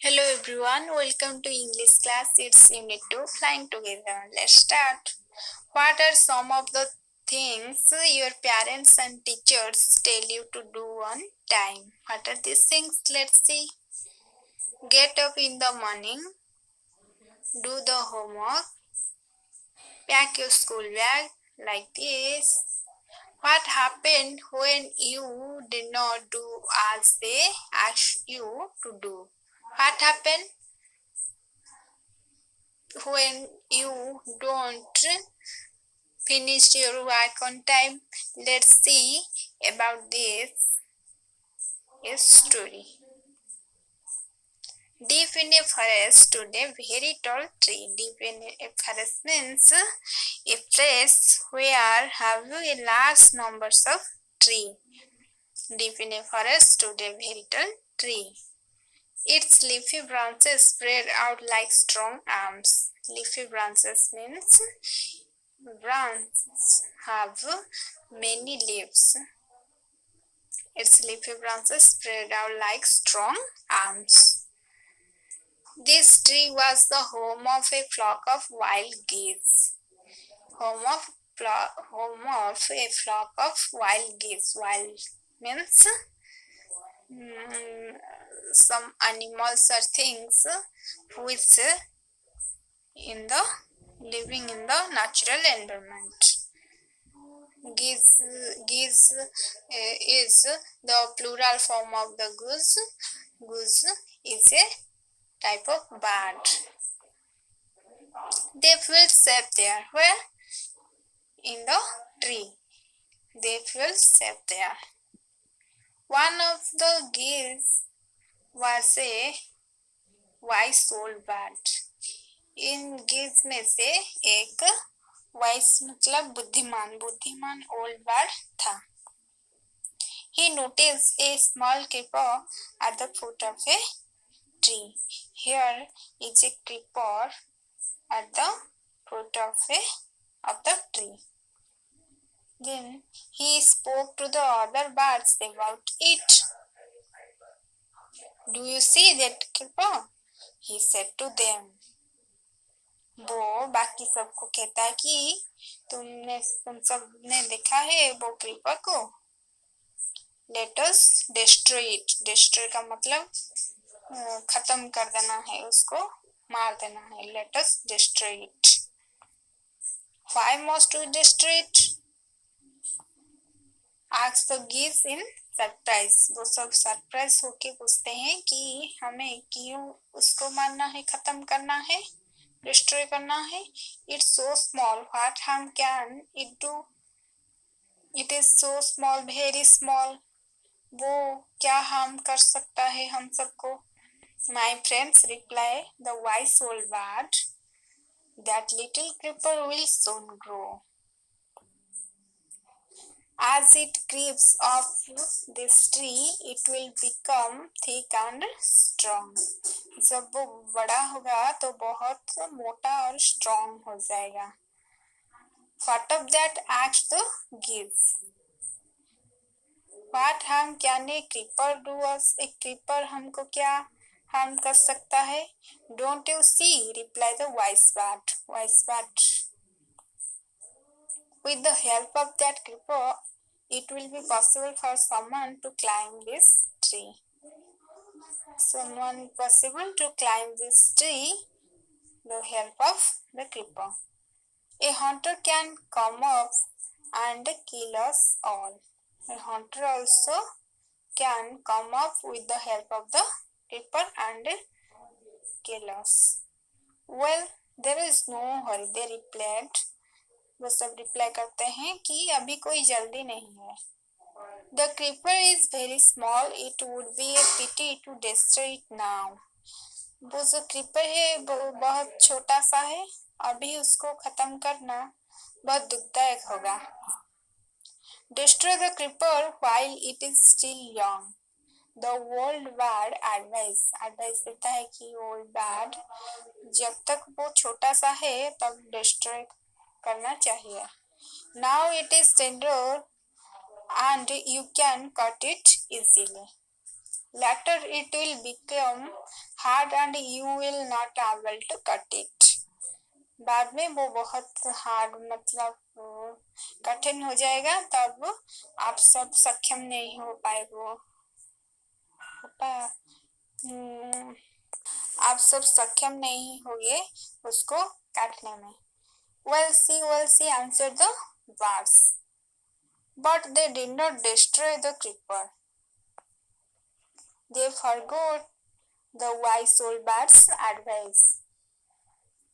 Hello everyone, welcome to English class. It's Unit 2, Flying Together. Let's start. What are some of the things your parents and teachers tell you to do on time? What are these things? Let's see. Get up in the morning, do the homework, pack your school bag like this. What happened when you did not do as they asked you to do? What happened when you don't finish your work on time? Let's see about this story. Deep in a forest stood a very tall tree. Deep in a forest means a place where have a large numbers of trees. Deep in a forest stood a very tall tree. Its leafy branches spread out like strong arms. Leafy branches means branches have many leaves. Its leafy branches spread out like strong arms. This tree was the home of a flock of wild geese. Home of a flock of wild geese. Wild means some animals or things which living in the natural environment. Geese is the plural form of the goose. Goose is a type of bird. They feel safe there. Where? In the tree. They feel safe there. One of the geese was a wise old bird. In geese में से एक wise मतलब बुद्धिमान old bird था. He noticed a small creeper at the foot of a tree. Here is a creeper at the foot of the tree. Then he spoke to the other birds about it. Do you see that creeper? He said to them. वो बाकी सबको कहता है कि तुम सब ने देखा है वो क्रीपर को. Let us destroy it. Destroy का मतलब खत्म कर देना है, उसको मार देना है. Let us destroy it. Why must we destroy it? Ask the geese in surprise. वो सब सरप्राइज होके पूछते हैं कि हमें क्यों उसको मारना है, खत्म करना है, डिस्ट्रॉय करना है. It's so small. What harm can it do? It is so small, very small. वो क्या हार्म कर सकता है हम सबको? My friends, reply the wise old bird, that little creeper will soon grow. As it creeps off this tree, it will become thick and strong. जब वो बड़ा होगा तो बहुत मोटा और strong हो जाएगा. What of that? asked the geese. What harm can a creeper do us? A creeper हमको क्या हार्म कर सकता है? Don't you see? Reply the wise bird. Wise bird. With the help of that creeper, it will be possible for someone to climb this tree. Someone possible to climb this tree with the help of the creeper. A hunter can come up and kill us all. A hunter also can come up with the help of the creeper and kill us. Well, there is no hurry, they replied. वो सब reply करते हैं कि अभी कोई जल्दी नहीं है. The creeper is very small. It would be a pity to destroy it now. वो जो creeper है वो बहुत छोटा सा है, अभी उसको खत्म करना बहुत दुखदायक होगा. Destroy the creeper while it is still young. The old bird advice देता है कि old bird जब तक वो छोटा सा है तब destroy करना चाहिए. Now it is tender and you can cut it easily. Later it will become hard and you will not able to cut it. बाद में वो बहुत हार्ड मतलब कठिन हो जाएगा, तब आप सब सक्षम नहीं हो पाएगा। आप सब सक्षम नहीं होंगे उसको काटने में। We'll see answered the birds, but they did not destroy the creeper. They forgot the wise old bird's advice.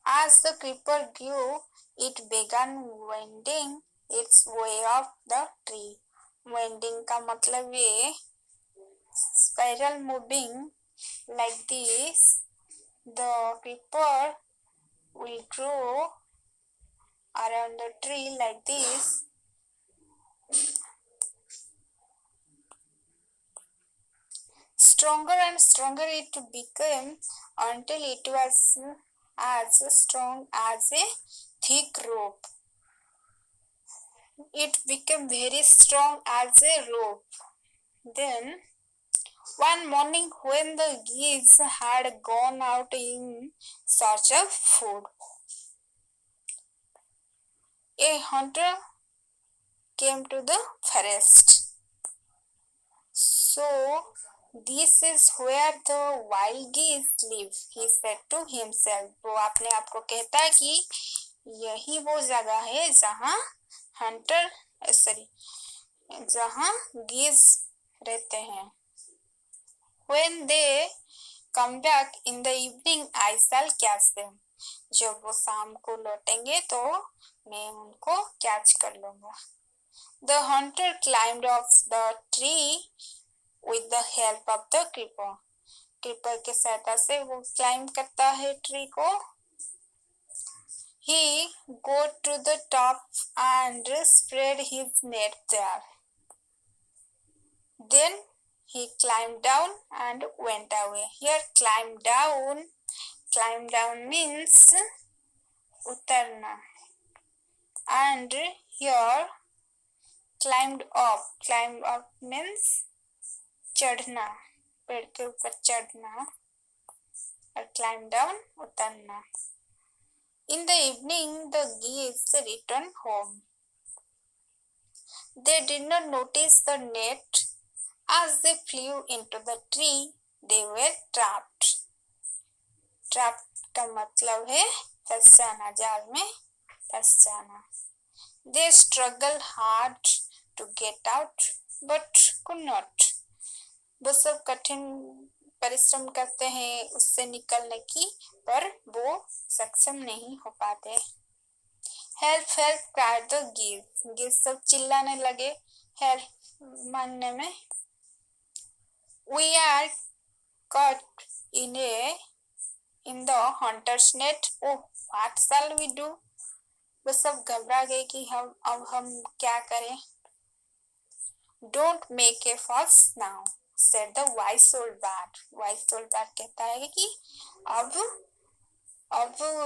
As the creeper grew, it began wending its way up the tree. Wending का मतलब ये spiral moving like this. The creeper will grow around the tree like this. Stronger and stronger it became until it was as strong as a thick rope. It became very strong as a rope. Then, one morning when the geese had gone out in search of food, a hunter came to the forest. So, this is where the wild geese live, he said to himself. वो अपने आप को कहता है कि यही वो जगह है जहाँ geese रहते हैं. When they come back in the evening, I shall catch them. जब वो शाम को लौटेंगे तो मैं उनको कैच कर लूँगा. The hunter climbed off the tree with the help of the creeper. Creeper के सहायता से वो क्लाइंब करता है ट्री को. He got to the top and spread his net there. Then he climbed down and went away. Here climb down means utarna. And here climb up means चढ़ना, पेड़ के ऊपर चढ़ना, और climb down उतरना. In the evening, the geese returned home. They did not notice the net. As they flew into the tree, they were trapped. Trapped का मतलब है फंस जाना, जाल में फंस जाना. They struggled hard to get out, but could not. वो सब कठिन परिश्रम करते हैं उससे निकलने की, पर वो सक्षम नहीं हो पाते. Help, help, cried the geese. geese सब चिल्लाने लगे help मांगने में. We are caught in the hunter's net. Oh, what shall we do? वो सब घबरा गए कि हम क्या करें. Don't make a fuss now, said the wise old bird. Wise old bird कहता है कि अब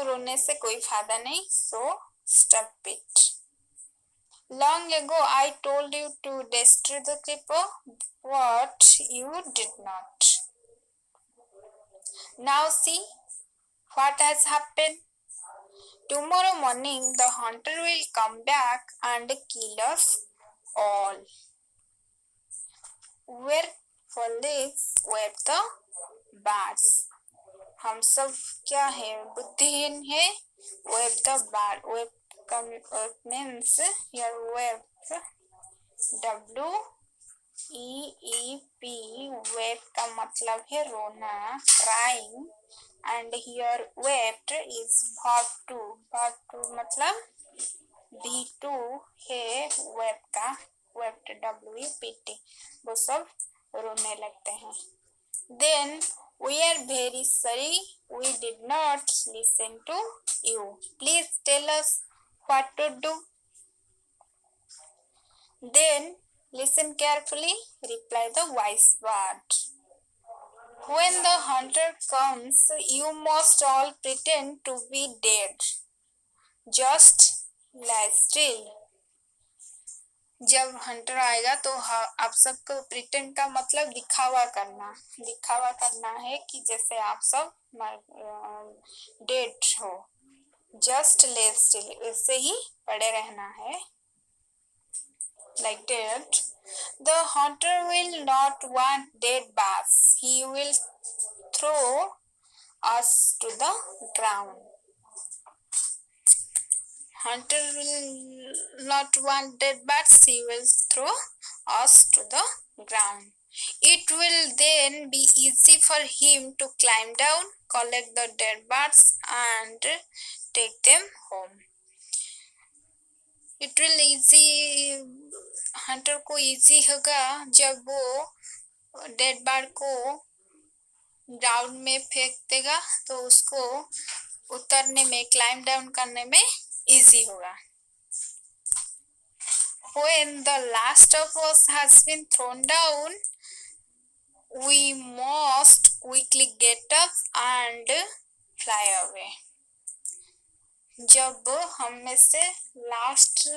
रोने से कोई फायदा नहीं, so stop it. Long ago I told you to destroy the creeper, but you did not. Now see what has happened. Tomorrow morning the hunter will come back and kill us all. Where foolish were the birds. हम सब क्या है, बुद्धिहीन है. Web the bird. Web means here web. W-E-E-P. Web का मतलब है रोना, crying. And here wept is verb to. Verb to मतलब B2 है web का. Wept W-E-P-T. वो सब रोने लगते हैं. Then we are very sorry we did not listen to you. Please tell us what to do. Then listen carefully, replied the wise bird. When the hunter comes, you must all pretend to be dead. Just lie still. जब Hunter आएगा तो आप सबको pretend का मतलब दिखावा करना है कि जैसे आप सब डेड हो, जस्ट लिव स्टिल, वैसे ही पड़े रहना है, like that. The hunter will not want dead bats. He will throw us to the ground. Hunter will not want dead bats. He will throw us to the ground. It will then be easy for him to climb down, collect the dead bats, and take them home. It will easy, Hunter को easy होगा जब वो dead bird को ground में फेंक देगा, तो उसको उतरने में, क्लाइम डाउन करने में इजी होगा. When the last of us has been thrown down, we must quickly get up and fly away. जब हम में से लास्ट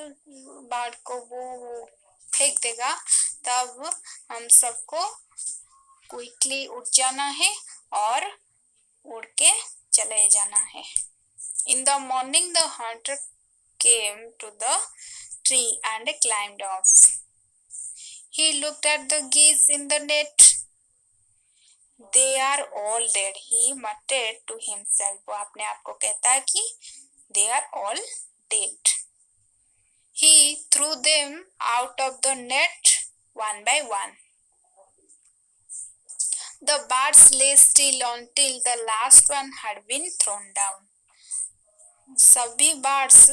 बार को वो फेंक देगा, तब हम सबको क्विकली उठ जाना है और उड़ के चले जाना है. In the morning, the hunter came to the tree and climbed off. He looked at the geese in the net. They are all dead, he muttered to himself. वो अपने आप को कहता है कि they are all dead. He threw them out of the net one by one. The birds lay still until the last one had been thrown down. सभी birds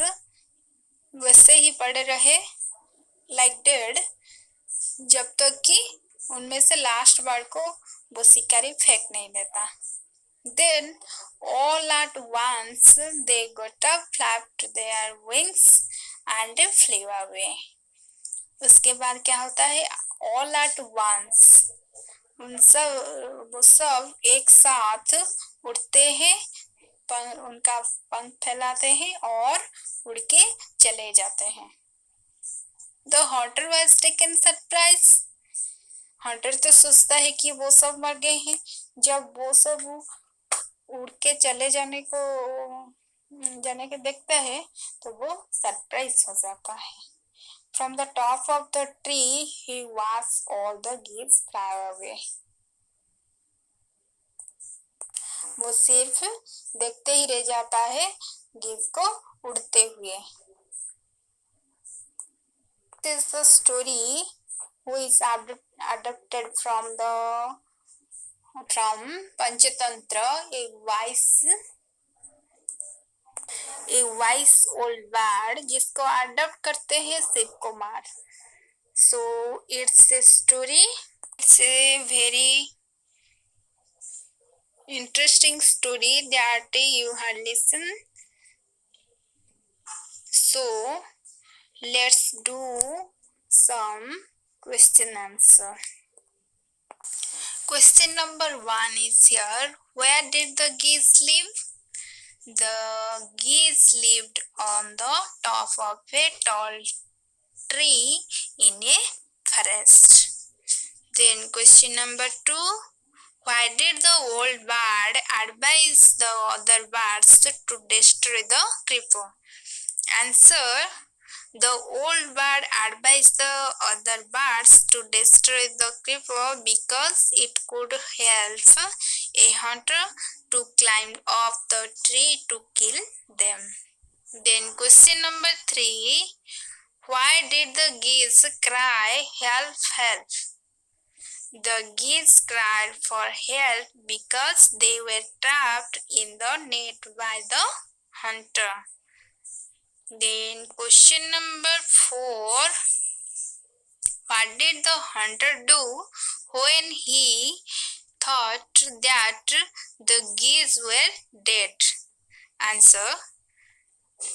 वैसे ही पड़े रहे, like dead, जब तक कि उनमें से लास्ट बर्ड को वो शिकारी फेंक नहीं देता. Then all at once they got up, flapped their wings and flew away. उसके बाद क्या होता है? All at once, वो सब एक साथ उड़ते हैं, उनका पंख फैलाते हैं और उड़ के चले जाते हैं. The hunter was taken surprise. Hunter तो सोचता है कि वो सब मर गए हैं. जब वो सब उड़ के चले जाने के देखता है तो वो सरप्राइज हो जाता है. From the top of the tree he watched all the geese fly away. वो सिर्फ देखते ही रह जाता है गीज को उड़ते हुए. This is the story who is adapted from Panchatantra, a wise old bird जिसको अडॉप्ट करते हैं Shiv Kumar. So it's a story. It's a very interesting story that you have listened. So let's do some question answer. Question number 1 is here. Where did the geese live? The geese lived on the top of a tall tree in a forest. Then question number 2. Why did the old bird advise the other birds to destroy the creeper? Answer. The old bird advised the other birds to destroy the creeper because it could help a hunter to climb off the tree to kill them. Then question number 3. Why did the geese cry, help, help? The geese cried for help because they were trapped in the net by the hunter. Then question number 4. What did the hunter do when he thought that the geese were dead? Answer.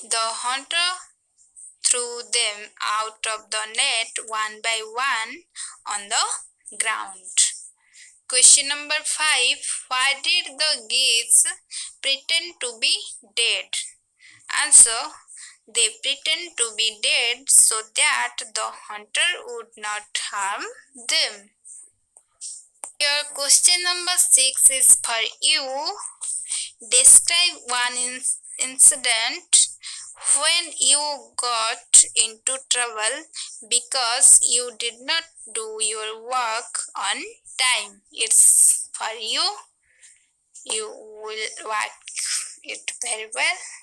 The hunter threw them out of the net one by one on the ground. Question number 5. Why did the geese pretend to be dead? Answer. They pretend to be dead so that the hunter would not harm them. Your question number 6 is for you. Describe one incident when you got into trouble because you did not do your work on time. It's for you. You will work it very well.